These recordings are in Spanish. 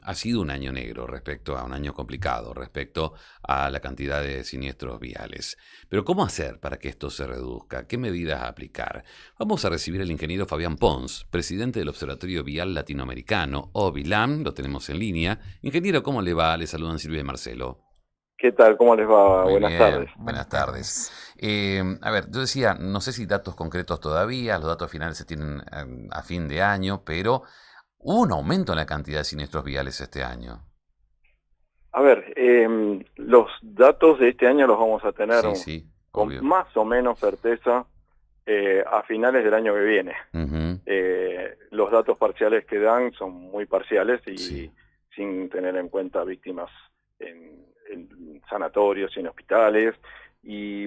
ha sido un año negro respecto a un año complicado, respecto a la cantidad de siniestros viales. Pero ¿cómo hacer para que esto se reduzca? ¿Qué medidas aplicar? Vamos a recibir al ingeniero Fabián Pons, presidente del Observatorio Vial Latinoamericano, o VILAM, lo tenemos en línea. Ingeniero, ¿cómo le va? Le saludan Silvia y Marcelo. ¿Qué tal? ¿Cómo les va? Muy Buenas tardes. bien, buenas tardes. A ver, yo decía, no sé si datos concretos todavía, los datos finales se tienen a fin de año, pero hubo un aumento en la cantidad de siniestros viales este año. A ver, los datos de este año los vamos a tener Sí, sí, con obvio. más o menos certeza a finales del año que viene. Ujú, Los datos parciales que dan son muy parciales sí. y sin tener en cuenta víctimas en sanatorios y en hospitales. Y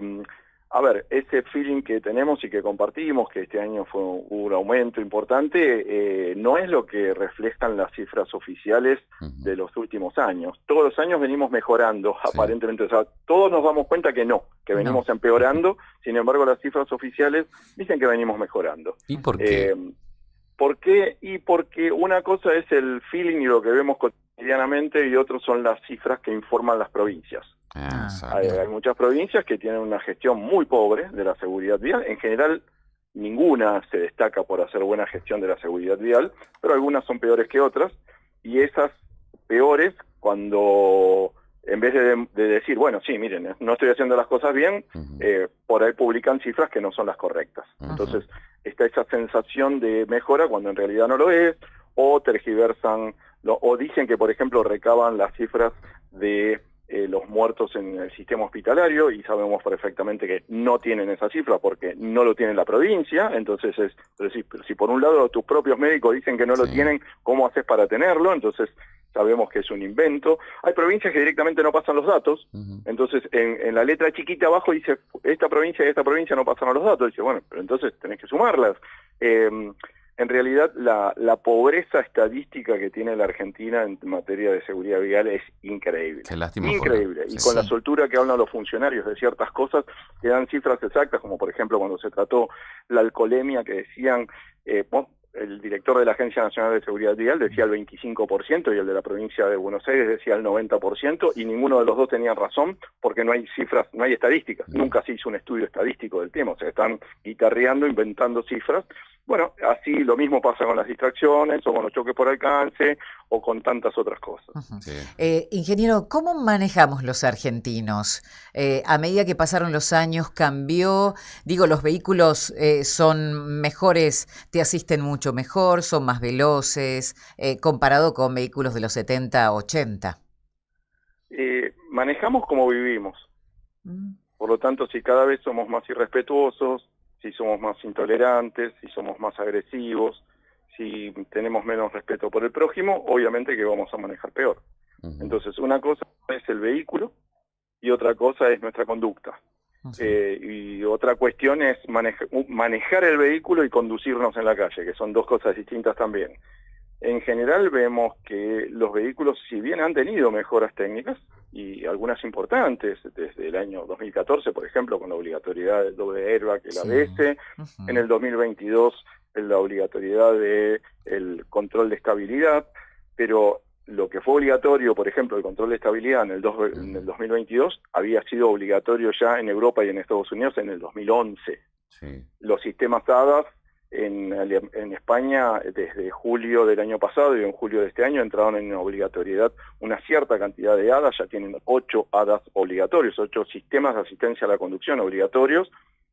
a ver, ese feeling que tenemos y que compartimos, que este año hubo un aumento importante, no es lo que reflejan las cifras oficiales Ujú, de los últimos años. Todos los años venimos mejorando, sí. aparentemente. O sea, todos nos damos cuenta que no, que No. venimos empeorando. Sin embargo, las cifras oficiales dicen que venimos mejorando. ¿Y por Eh, qué? ¿Por qué? Y porque una cosa es el feeling y lo que vemos cotidianamente y otro son las cifras que informan las provincias. Ah, Hay exacto. muchas provincias que tienen una gestión muy pobre de la seguridad vial. En general, ninguna se destaca por hacer buena gestión de la seguridad vial, pero algunas son peores que otras. Y esas peores, cuando en vez de decir, bueno, sí, miren, no estoy haciendo las cosas bien, Ujú, por ahí publican cifras que no son las correctas. ujú, Entonces, está esa sensación de mejora cuando en realidad no lo es, o tergiversan, o dicen que, por ejemplo, recaban las cifras de los muertos en el sistema hospitalario y sabemos perfectamente que no tienen esa cifra porque no lo tiene la provincia. Entonces pero si por un lado tus propios médicos dicen que no lo sí. tienen, ¿cómo haces para tenerlo? Entonces sabemos que es un invento. Hay provincias que directamente no pasan los datos. Ujú, Entonces en la letra chiquita abajo dice esta provincia y esta provincia no pasaron los datos. Dice, bueno, pero entonces tenés que sumarlas. Eh, en realidad, la pobreza estadística que tiene la Argentina en materia de seguridad vial es increíble. qué lástima porque... Increíble. Y Sí. con la Sí. soltura que hablan los funcionarios de ciertas cosas, que dan cifras exactas, como por ejemplo cuando se trató la alcoholemia, que decían, el director de la Agencia Nacional de Seguridad Vial decía el 25% y el de la provincia de Buenos Aires decía el 90%, y ninguno de los dos tenía razón porque no hay cifras, no hay estadísticas. No. Nunca se hizo un estudio estadístico del tema, o sea, están guitarreando, inventando cifras. Bueno, así lo mismo pasa con las distracciones o con los choques por alcance o con tantas otras cosas. Ujú. Sí. Ingeniero, ¿cómo manejamos los argentinos? A medida que pasaron los años, cambió, digo, los vehículos son mejores, te asisten mucho mejor, son más veloces, comparado con vehículos de los 70, 80. Manejamos como vivimos. Mm. Por lo tanto, si cada vez somos más irrespetuosos, si somos más intolerantes, si somos más agresivos, si tenemos menos respeto por el prójimo, obviamente que vamos a manejar peor. Ujú, Entonces, una cosa es el vehículo y otra cosa es nuestra conducta. sí. Y otra cuestión es manejar el vehículo y conducirnos en la calle, que son dos cosas distintas también. En general vemos que los vehículos, si bien han tenido mejoras técnicas, y algunas importantes, desde el año 2014, por ejemplo, con la obligatoriedad del doble airbag, el Sí. ABS, en Ujú. el 2022 la obligatoriedad del control de estabilidad, pero lo que fue obligatorio, por ejemplo, el control de estabilidad en Ujú, el 2022, había sido obligatorio ya en Europa y en Estados Unidos en el 2011. sí. Los sistemas ADAS en España desde julio del año pasado y en julio de este año entraron en obligatoriedad una cierta cantidad de ADAS, ya tienen 8 ADAS obligatorios, 8 sistemas de asistencia a la conducción obligatorios.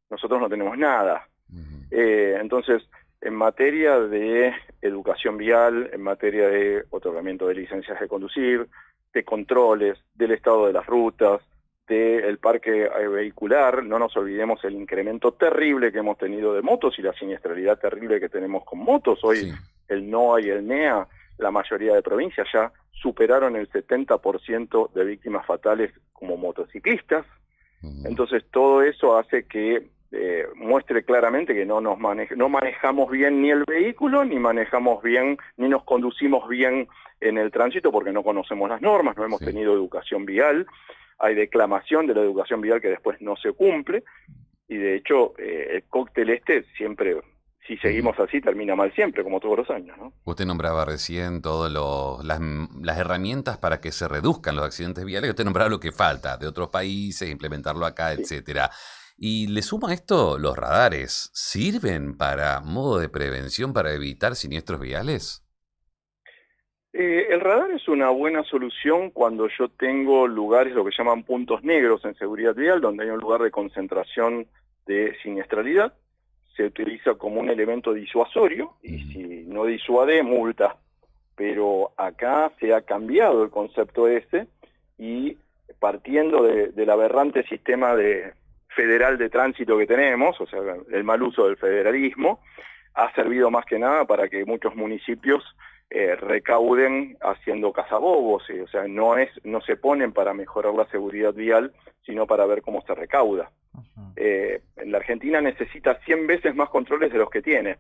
Nosotros no tenemos nada. Ujú, Entonces, en materia de educación vial, en materia de otorgamiento de licencias de conducir, de controles, del estado de las rutas, del parque vehicular, no nos olvidemos el incremento terrible que hemos tenido de motos y la siniestralidad terrible que tenemos con motos. Hoy sí. el NOA y el NEA, la mayoría de provincias ya superaron el 70% de víctimas fatales como motociclistas. Ujú, Entonces todo eso hace que muestre claramente que no manejamos bien ni el vehículo, ni manejamos bien, ni nos conducimos bien en el tránsito porque no conocemos las normas, no hemos sí. tenido educación vial, hay declamación de la educación vial que después no se cumple, y de hecho el cóctel siempre si seguimos así termina mal siempre, como todos los años, ¿no? Usted nombraba recién todas las herramientas para que se reduzcan los accidentes viales. Usted nombraba lo que falta de otros países, implementarlo acá, Sí. etcétera. Y le sumo a esto, los radares, ¿sirven para modo de prevención para evitar siniestros viales? El radar es una buena solución cuando yo tengo lugares, lo que llaman puntos negros en seguridad vial, donde hay un lugar de concentración de siniestralidad. Se utiliza como un elemento disuasorio y si no disuade, multa. Pero acá se ha cambiado el concepto ese y partiendo del aberrante sistema federal de tránsito que tenemos, o sea, el mal uso del federalismo, ha servido más que nada para que muchos municipios recauden haciendo cazabobos, o sea, no se ponen para mejorar la seguridad vial, sino para ver cómo se recauda. La Argentina necesita 100 veces más controles de los que tiene,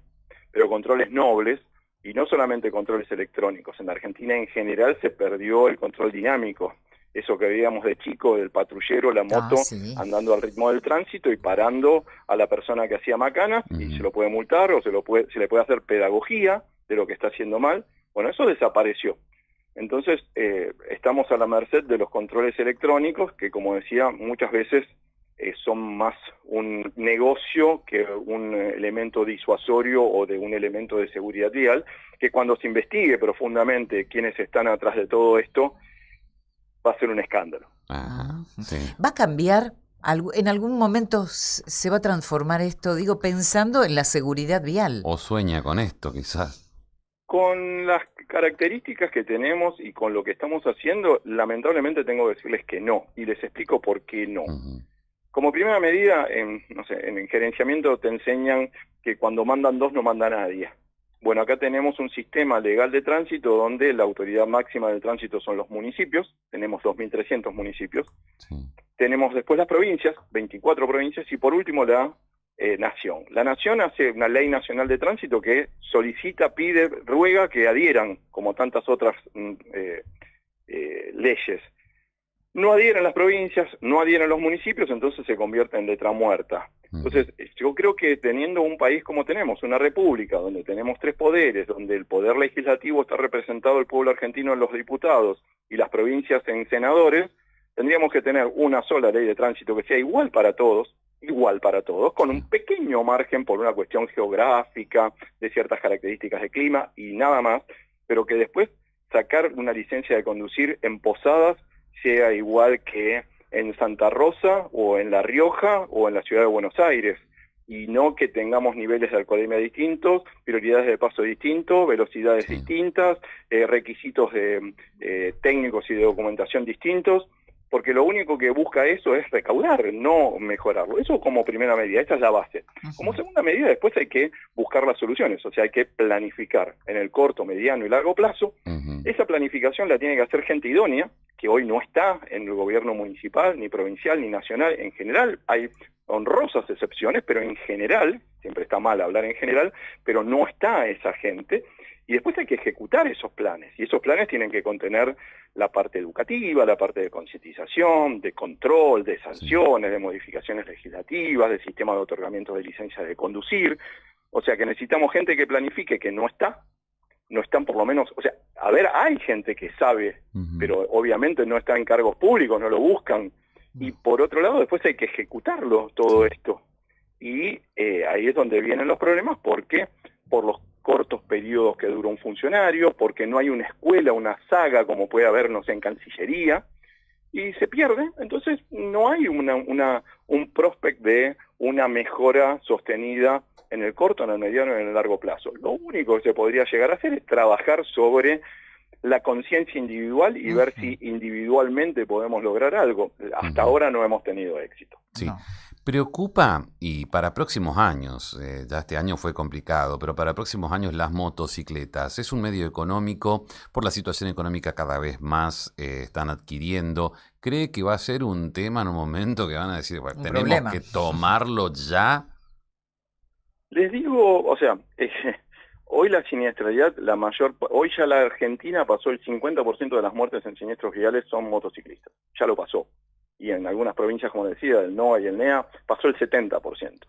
pero controles nobles, y no solamente controles electrónicos. En la Argentina en general se perdió el control dinámico, eso que veíamos de chico, del patrullero, la moto, sí. andando al ritmo del tránsito y parando a la persona que hacía macanas, y se lo puede multar o se le puede hacer pedagogía de lo que está haciendo mal. Bueno, eso desapareció. Entonces, estamos a la merced de los controles electrónicos que, como decía, muchas veces son más un negocio que un elemento disuasorio o de un elemento de seguridad vial, que cuando se investigue profundamente quiénes están atrás de todo esto, va a ser un escándalo. Ajá, sí. ¿Va a cambiar? ¿En algún momento se va a transformar esto? Digo, pensando en la seguridad vial. O sueña con esto, quizás. Con las características que tenemos y con lo que estamos haciendo, lamentablemente tengo que decirles que no, y les explico por qué no. Como primera medida, en gerenciamiento te enseñan que cuando mandan dos no manda nadie. Bueno, acá tenemos un sistema legal de tránsito donde la autoridad máxima del tránsito son los municipios, tenemos 2.300 municipios, tenemos después las provincias, 24 provincias, y por último la nación. La nación hace una ley nacional de tránsito que solicita, pide, ruega que adhieran, como tantas otras leyes. No adhieren las provincias, no adhieren los municipios, entonces se convierte en letra muerta. Entonces, yo creo que teniendo un país como tenemos, una república, donde tenemos tres poderes, donde el poder legislativo está representado el pueblo argentino en los diputados y las provincias en senadores, tendríamos que tener una sola ley de tránsito que sea igual para todos, con un pequeño margen por una cuestión geográfica, de ciertas características de clima y nada más, pero que después sacar una licencia de conducir en Posadas sea igual que en Santa Rosa o en La Rioja o en la ciudad de Buenos Aires, y no que tengamos niveles de alcoholemia distintos, prioridades de paso distintos, velocidades distintas, requisitos técnicos y de documentación distintos, porque lo único que busca eso es recaudar, no mejorarlo. Eso como primera medida, esta es la base. Como segunda medida, después hay que buscar las soluciones, o sea, hay que planificar en el corto, mediano y largo plazo. Esa planificación la tiene que hacer gente idónea, que hoy no está en el gobierno municipal, ni provincial, ni nacional. En general hay honrosas excepciones, pero en general, siempre está mal hablar en general, pero no está esa gente. Y después hay que ejecutar esos planes, y esos planes tienen que contener la parte educativa, la parte de concientización, de control, de sanciones, de modificaciones legislativas, de sistema de otorgamiento de licencias de conducir. O sea que necesitamos gente que planifique, que no están por lo menos, o sea, a ver, hay gente que sabe, pero obviamente no está en cargos públicos, no lo buscan. Y por otro lado, después hay que ejecutarlo todo esto. Y ahí es donde vienen los problemas, porque por los cortos periodos que dura un funcionario, porque no hay una escuela, una saga como puede haber, no sé, en Cancillería, y se pierde. Entonces no hay un prospect de una mejora sostenida en el corto, en el mediano y en el largo plazo. Lo único que se podría llegar a hacer es trabajar sobre la conciencia individual y ver si individualmente podemos lograr algo. Hasta ahora no hemos tenido éxito. Sí. No. Preocupa, y para próximos años, ya este año fue complicado, pero para próximos años las motocicletas, ¿es un medio económico? Por la situación económica cada vez más están adquiriendo. ¿Cree que va a ser un tema en un momento que van a decir, bueno, tenemos problema que tomarlo ya? Les digo, o sea, hoy la siniestralidad, hoy ya la Argentina pasó el 50% de las muertes en siniestros viales son motociclistas, ya lo pasó. Y en algunas provincias, como decía, del NOA y el NEA, pasó el 70%.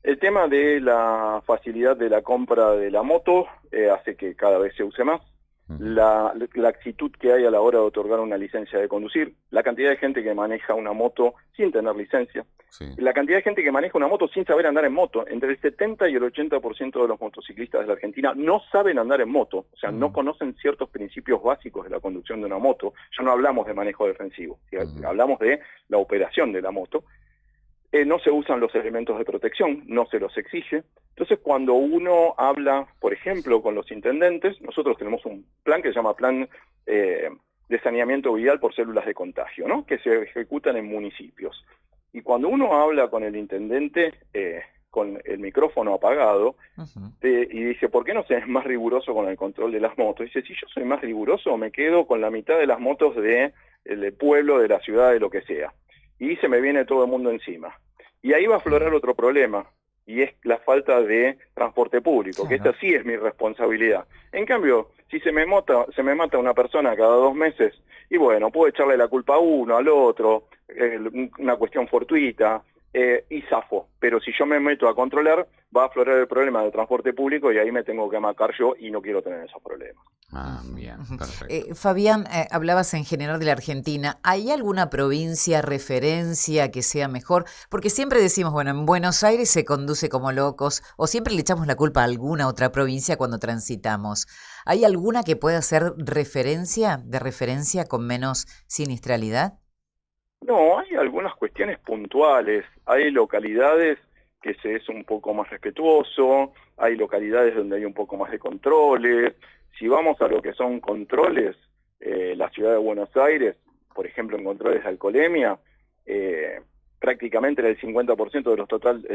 El tema de la facilidad de la compra de la moto hace que cada vez se use más. La actitud que hay a la hora de otorgar una licencia de conducir, la cantidad de gente que maneja una moto sin tener licencia, Sí. la cantidad de gente que maneja una moto sin saber andar en moto. Entre el 70 y el 80% de los motociclistas de la Argentina no saben andar en moto, o sea, no conocen ciertos principios básicos de la conducción de una moto. Ya no hablamos de manejo defensivo, hablamos de la operación de la moto. No se usan los elementos de protección, no se los exige. Entonces, cuando uno habla, por ejemplo, con los intendentes, nosotros tenemos un plan que se llama Plan de Saneamiento Vial por Células de Contagio, ¿no? Que se ejecutan en municipios. Y cuando uno habla con el intendente con el micrófono apagado y dice, ¿por qué no se es más riguroso con el control de las motos? Dice, si yo soy más riguroso, me quedo con la mitad de las motos del pueblo, de la ciudad, de lo que sea. Y se me viene todo el mundo encima. Y ahí va a aflorar otro problema, y es la falta de transporte público, que esta sí es mi responsabilidad. En cambio, si se me mata una persona cada 2 meses, y bueno, puedo echarle la culpa a uno, al otro, una cuestión fortuita, y zafo. Pero si yo me meto a controlar, va a aflorar el problema del transporte público y ahí me tengo que amacar yo y no quiero tener esos problemas. Ah, bien, perfecto. Fabián, hablabas en general de la Argentina. ¿Hay alguna provincia, referencia que sea mejor? Porque siempre decimos, bueno, en Buenos Aires se conduce como locos, o siempre le echamos la culpa a alguna otra provincia cuando transitamos. ¿Hay alguna que pueda ser de referencia con menos siniestralidad? No, hay algunas cuestiones puntuales. Hay localidades que se es un poco más respetuoso, hay localidades donde hay un poco más de controles. Si vamos a lo que son controles, la ciudad de Buenos Aires, por ejemplo, en controles de alcoholemia, prácticamente el 50%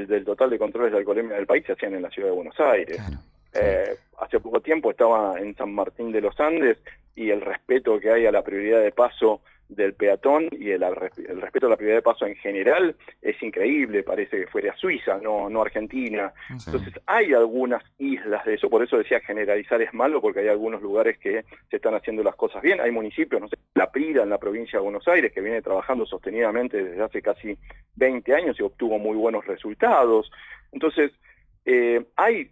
del total de controles de alcoholemia del país se hacían en la ciudad de Buenos Aires. Claro. Hace poco tiempo estaba en San Martín de los Andes y el respeto que hay a la prioridad de paso del peatón y el respeto a la prioridad de paso en general es increíble, parece que fuera Suiza, no Argentina. Sí. Entonces hay algunas islas de eso, por eso decía generalizar es malo, porque hay algunos lugares que se están haciendo las cosas bien. Hay municipios, no sé, La Prida en la provincia de Buenos Aires, que viene trabajando sostenidamente desde hace casi 20 años y obtuvo muy buenos resultados. Entonces hay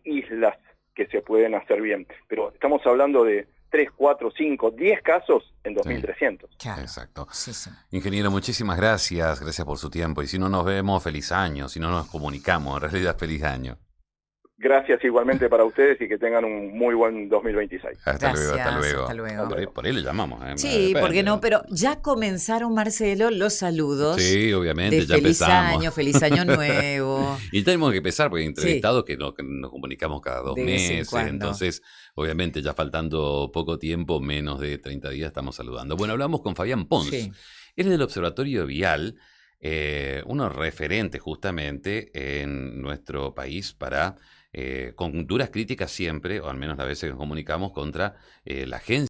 islas que se pueden hacer bien, pero estamos hablando de 3, 4, 5, 10 casos en 2.300. Claro. Exacto. Sí. Ingeniero, muchísimas gracias por su tiempo. Y si no nos vemos, feliz año. Si no nos comunicamos, en realidad, feliz año. Gracias igualmente para ustedes y que tengan un muy buen 2026. Hasta luego. Por ahí le llamamos. Sí, ¿por qué no? Pero ya comenzaron, Marcelo, los saludos. Sí, obviamente, ya empezamos. Feliz año nuevo. Y tenemos que empezar porque hay entrevistados que nos comunicamos cada 2 meses. Entonces, obviamente, ya faltando poco tiempo, menos de 30 días, estamos saludando. Bueno, hablamos con Fabián Pons. Sí. Él es del Observatorio Vial, uno referente justamente en nuestro país para... con duras críticas siempre, o al menos las veces que nos comunicamos, contra la agencia